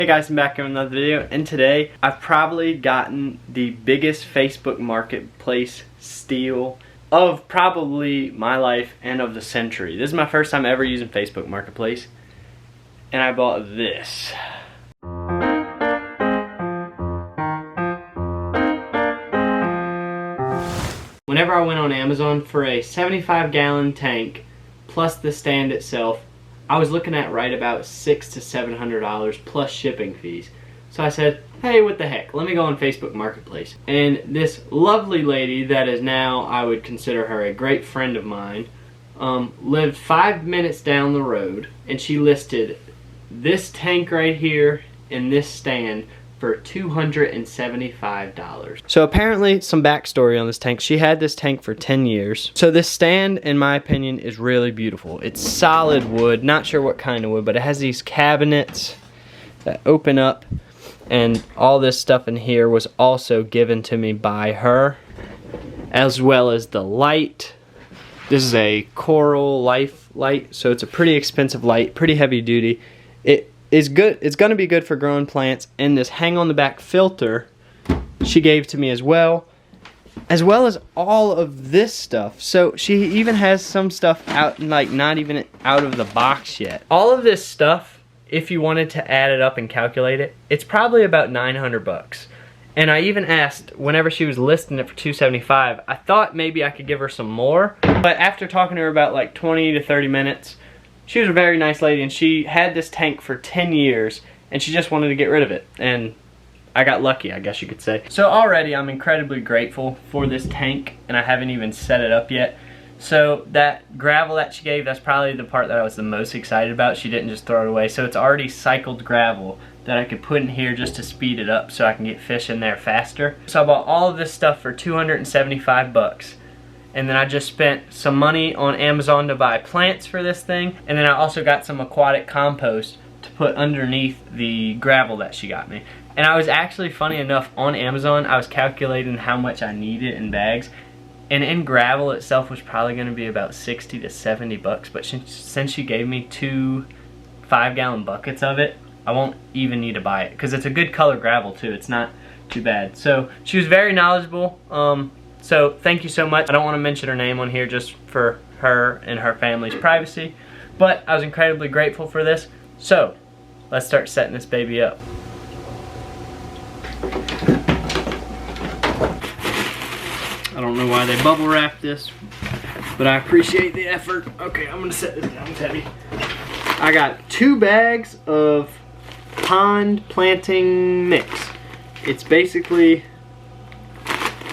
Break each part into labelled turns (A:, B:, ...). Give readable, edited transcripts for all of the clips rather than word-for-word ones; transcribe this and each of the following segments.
A: Hey guys, I'm back with another video, and today I've probably gotten the biggest Facebook Marketplace steal of probably my life and of the century. This is my first time ever using Facebook Marketplace, and I bought this. Whenever I went on Amazon for a 75-gallon tank plus the stand itself, I was looking at right about $600 to $700 plus shipping fees. So I said, hey, what the heck, let me go on Facebook Marketplace. And this lovely lady that is now, I would consider her a great friend of mine, lived 5 minutes down the road, and she listed this tank right here and this stand for $275. So apparently, some backstory on this tank. She had this tank for 10 years. So this stand, in my opinion, is really beautiful. It's solid wood, not sure what kind of wood, but it has these cabinets that open up, and all this stuff in here was also given to me by her, as well as the light. This is a Coral Life light, so it's a pretty expensive light, pretty heavy duty. It is good. It's going to be good for growing plants, and this hang on the back filter she gave to me as well as all of this stuff. So she even has some stuff out, like not even out of the box yet. All of this stuff, if you wanted to add it up and calculate it, it's probably about 900 bucks. And I even asked, whenever she was listing it for $275, I thought maybe I could give her some more, but after talking to her about like 20 to 30 minutes, she was a very nice lady, and she had this tank for 10 years, and she just wanted to get rid of it. And I got lucky, I guess you could say. So already I'm incredibly grateful for this tank, and I haven't even set it up yet. So that gravel that she gave, that's probably the part that I was the most excited about. She didn't just throw it away. So it's already cycled gravel that I could put in here just to speed it up so I can get fish in there faster. So I bought all of this stuff for 275 bucks. And then I just spent some money on Amazon to buy plants for this thing. And then I also got some aquatic compost to put underneath the gravel that she got me. And I was actually, funny enough, on Amazon, I was calculating how much I needed in bags. And in gravel itself was probably going to be about 60 to 70 bucks. But since she gave me 2 5-gallon buckets of it, I won't even need to buy it. Because it's a good color gravel too. It's not too bad. So she was very knowledgeable. So thank you so much. I don't want to mention her name on here just for her and her family's privacy, but I was incredibly grateful for this. So let's start setting this baby up. I don't know why they bubble wrap this, but I appreciate the effort. Okay, I'm gonna set this down. It's heavy. I got 2 bags of pond planting mix. It's basically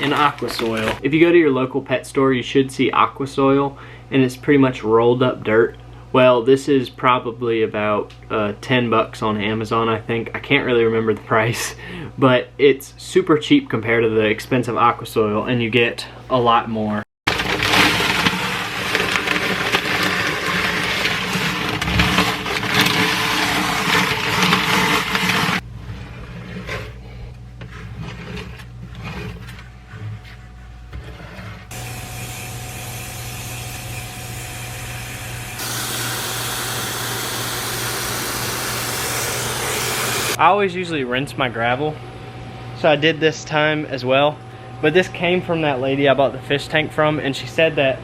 A: in aqua soil. If you go to your local pet store, you should see aqua soil, and it's pretty much rolled up dirt. Well, this is probably about 10 bucks on Amazon, I think. I can't really remember the price, but it's super cheap compared to the expensive aqua soil, and you get a lot more. I always usually rinse my gravel, so I did this time as well. But this came from that lady I bought the fish tank from, and she said that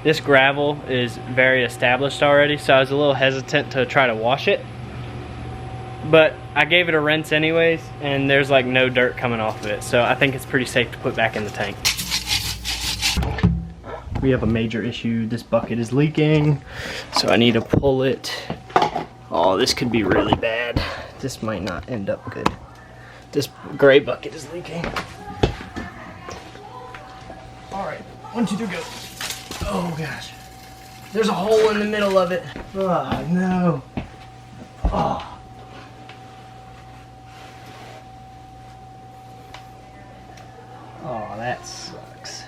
A: this gravel is very established already, so I was a little hesitant to try to wash it. But I gave it a rinse anyways, and there's like no dirt coming off of it, so I think it's pretty safe to put back in the tank. We have a major issue. This bucket is leaking, so I need to pull it. Oh, this could be really bad. This might not end up good. This gray bucket is leaking. All right, 1, 2, 3, go. Oh gosh. There's a hole in the middle of it. Oh no. Oh. Oh, that sucks.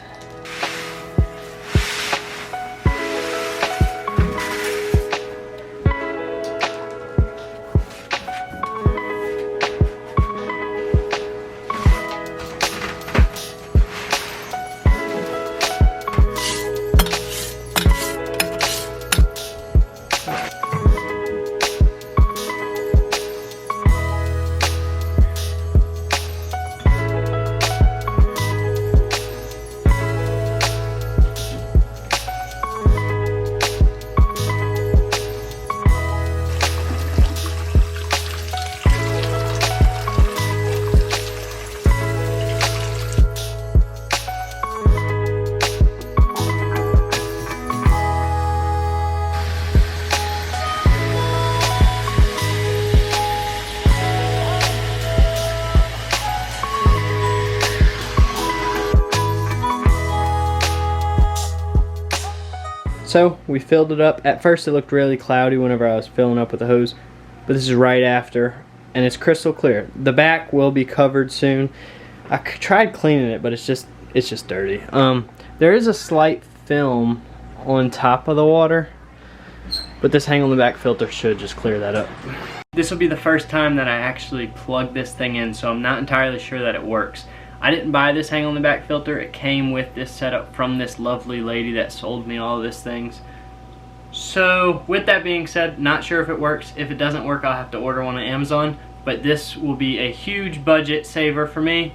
A: So we filled it up. At first it looked really cloudy whenever I was filling up with the hose, but this is right after, and it's crystal clear. The back will be covered soon. I tried cleaning it, but it's just dirty. There is a slight film on top of the water, but this hang on the back filter should just clear that up. This will be the first time that I actually plug this thing in, so I'm not entirely sure that it works. I didn't buy this hang on the back filter. It came with this setup from this lovely lady that sold me all of these things. So with that being said, not sure if it works. If it doesn't work, I'll have to order one on Amazon, but this will be a huge budget saver for me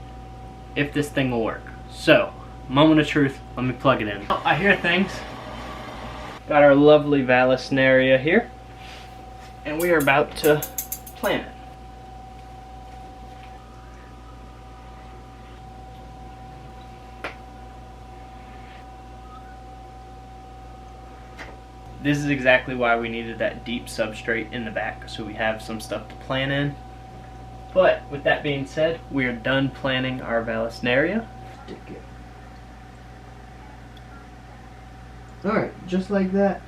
A: if this thing will work. So, moment of truth, let me plug it in. Oh, I hear things. Got our lovely Vallisneria here, and we are about to plant it. This is exactly why we needed that deep substrate in the back, so we have some stuff to plant in. But with that being said, we are done planting our Vallisneria. Alright, just like that,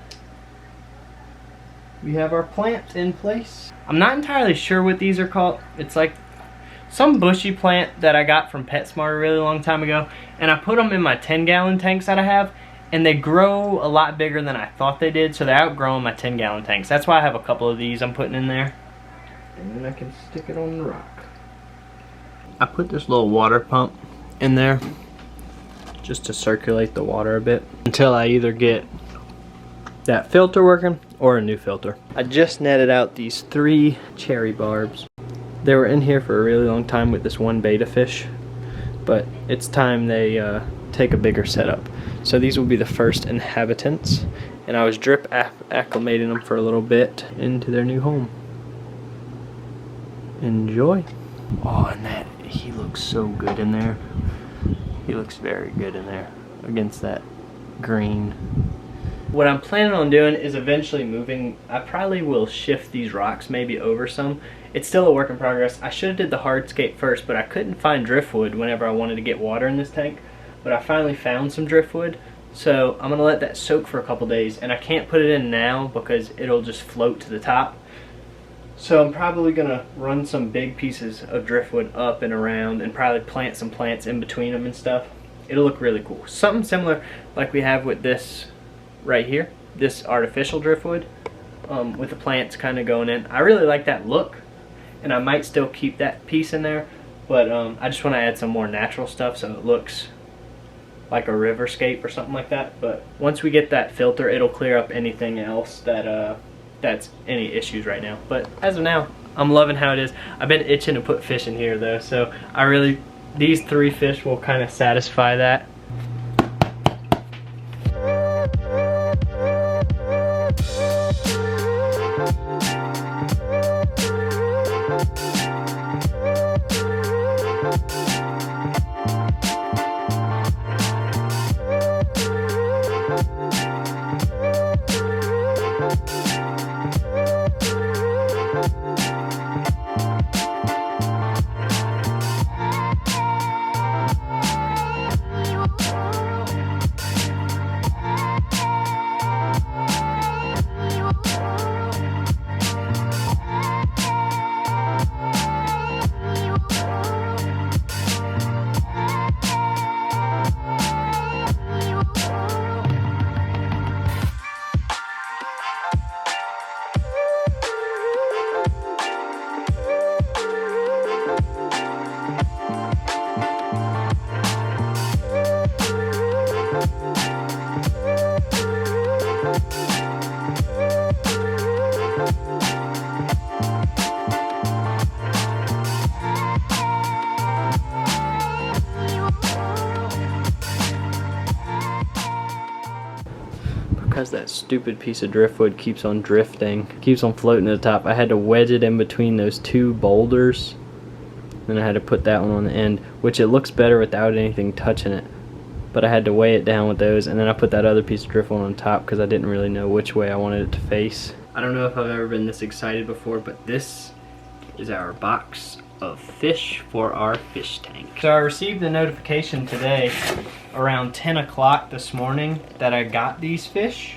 A: we have our plant in place. I'm not entirely sure what these are called. It's like some bushy plant that I got from PetSmart a really long time ago, and I put them in my 10-gallon tanks that I have, and they grow a lot bigger than I thought they did, so they're outgrowing my 10-gallon tanks. That's why I have a couple of these I'm putting in there. And then I can stick it on the rock. I put this little water pump in there just to circulate the water a bit until I either get that filter working or a new filter. I just netted out these 3 cherry barbs. They were in here for a really long time with this one betta fish, but it's time they take a bigger setup. So these will be the first inhabitants, and I was drip acclimating them for a little bit into their new home. Enjoy. Oh, and that, he looks so good in there. He looks very good in there against that green. What I'm planning on doing is eventually moving. I probably will shift these rocks maybe over some. It's still a work in progress. I should have did the hardscape first, but I couldn't find driftwood whenever I wanted to get water in this tank. But I finally found some driftwood, so I'm gonna let that soak for a couple days, and I can't put it in now because it'll just float to the top. So I'm probably gonna run some big pieces of driftwood up and around and probably plant some plants in between them and stuff. It'll look really cool. Something similar like we have with this right here, this artificial driftwood, with the plants kind of going in. I really like that look, and I might still keep that piece in there, but I just want to add some more natural stuff so it looks like a riverscape or something like that. But once we get that filter, it'll clear up anything else that that's any issues right now. But as of now, I'm loving how it is. I've been itching to put fish in here though, so these 3 fish will kind of satisfy that. Because that stupid piece of driftwood keeps on drifting, keeps on floating to the top, I had to wedge it in between those 2 boulders. Then I had to put that one on the end, which it looks better without anything touching it. But I had to weigh it down with those, and then I put that other piece of driftwood on top because I didn't really know which way I wanted it to face. I don't know if I've ever been this excited before, but this is our box of fish for our fish tank. So I received a notification today around 10 o'clock this morning that I got these fish.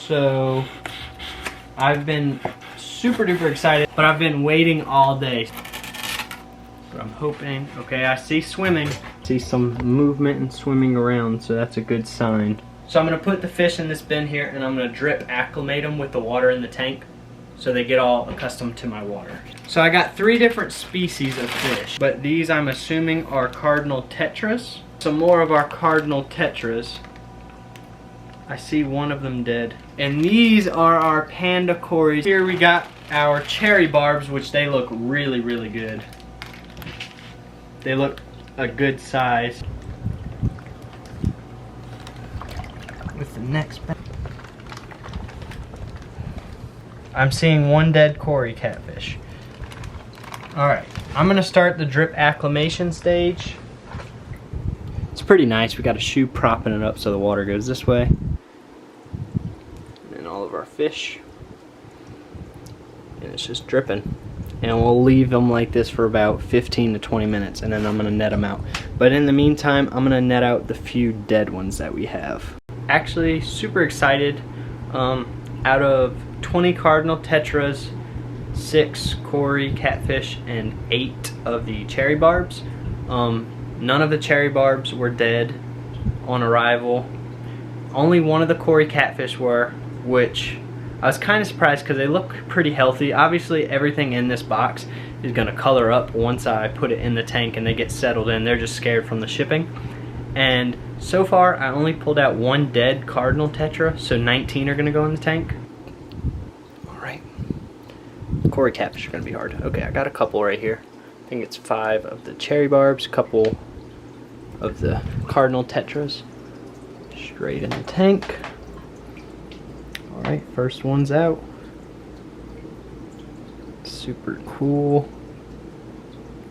A: So I've been super duper excited, but I've been waiting all day. But I'm hoping, okay, I see swimming. See some movement and swimming around, so that's a good sign. So I'm gonna put the fish in this bin here and I'm gonna drip acclimate them with the water in the tank so they get all accustomed to my water. So I got 3 different species of fish, but these I'm assuming are cardinal tetras. Some more of our cardinal tetras. I see one of them dead. And these are our panda cories. Here we got our cherry barbs, which they look really, really good. They look a good size. With the next bag. I'm seeing 1 dead cory catfish. Alright, I'm gonna start the drip acclimation stage. It's pretty nice. We got a shoe propping it up so the water goes this way. And all of our fish. And it's just dripping. And we'll leave them like this for about 15 to 20 minutes and then I'm gonna net them out. But in the meantime, I'm gonna net out the few dead ones that we have. Actually, super excited. Out of 20 cardinal tetras, 6 cory catfish, and 8 of the cherry barbs. None of the cherry barbs were dead on arrival. Only one of the cory catfish were, which I was kind of surprised because they look pretty healthy. Obviously everything in this box is going to color up once I put it in the tank and they get settled in. They're just scared from the shipping. And so far I only pulled out 1 dead cardinal tetra, so 19 are going to go in the tank. Alright. Cory catfish are going to be hard. Okay, I got a couple right here. I think it's 5 of the cherry barbs, a couple of the cardinal tetras. Straight in the tank. Alright, first one's out. Super cool.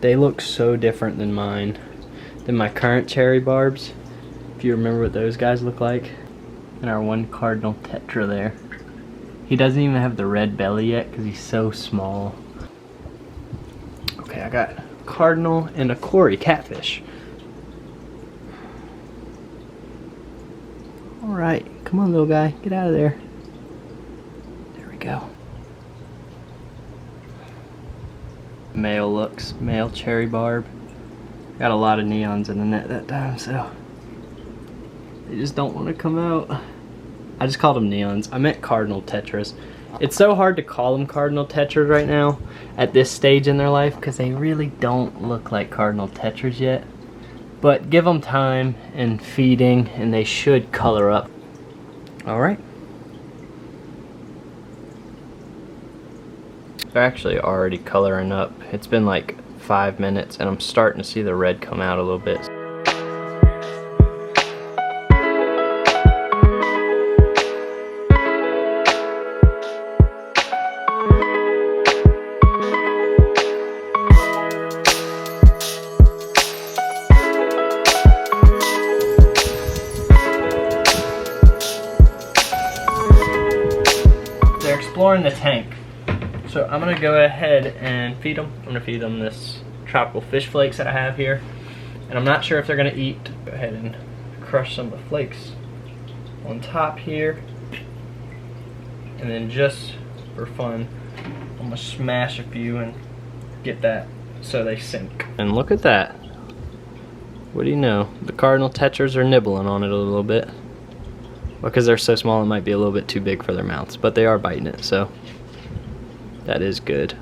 A: They look so different than mine, than my current cherry barbs. If you remember what those guys look like. And our 1 cardinal tetra there. He doesn't even have the red belly yet because he's so small. Okay, I got a cardinal and a cory catfish. Alright, come on little guy, get out of there. There we go. Male cherry barb. Got a lot of neons in the net that time, so they just don't want to come out. I just called them neons. I meant cardinal tetras. It's so hard to call them cardinal tetras right now at this stage in their life because they really don't look like cardinal tetras yet. But give them time and feeding and they should color up. Alright. They're actually already coloring up. It's been like 5 minutes and I'm starting to see the red come out a little bit. They're exploring the tank. So I'm gonna go ahead and feed them. I'm gonna feed them this tropical fish flakes that I have here. And I'm not sure if they're gonna eat. Go ahead and crush some of the flakes on top here. And then just for fun, I'm gonna smash a few and get that so they sink. And look at that. What do you know? The cardinal tetras are nibbling on it a little bit. Because they're so small, it might be a little bit too big for their mouths, but they are biting it, so that is good.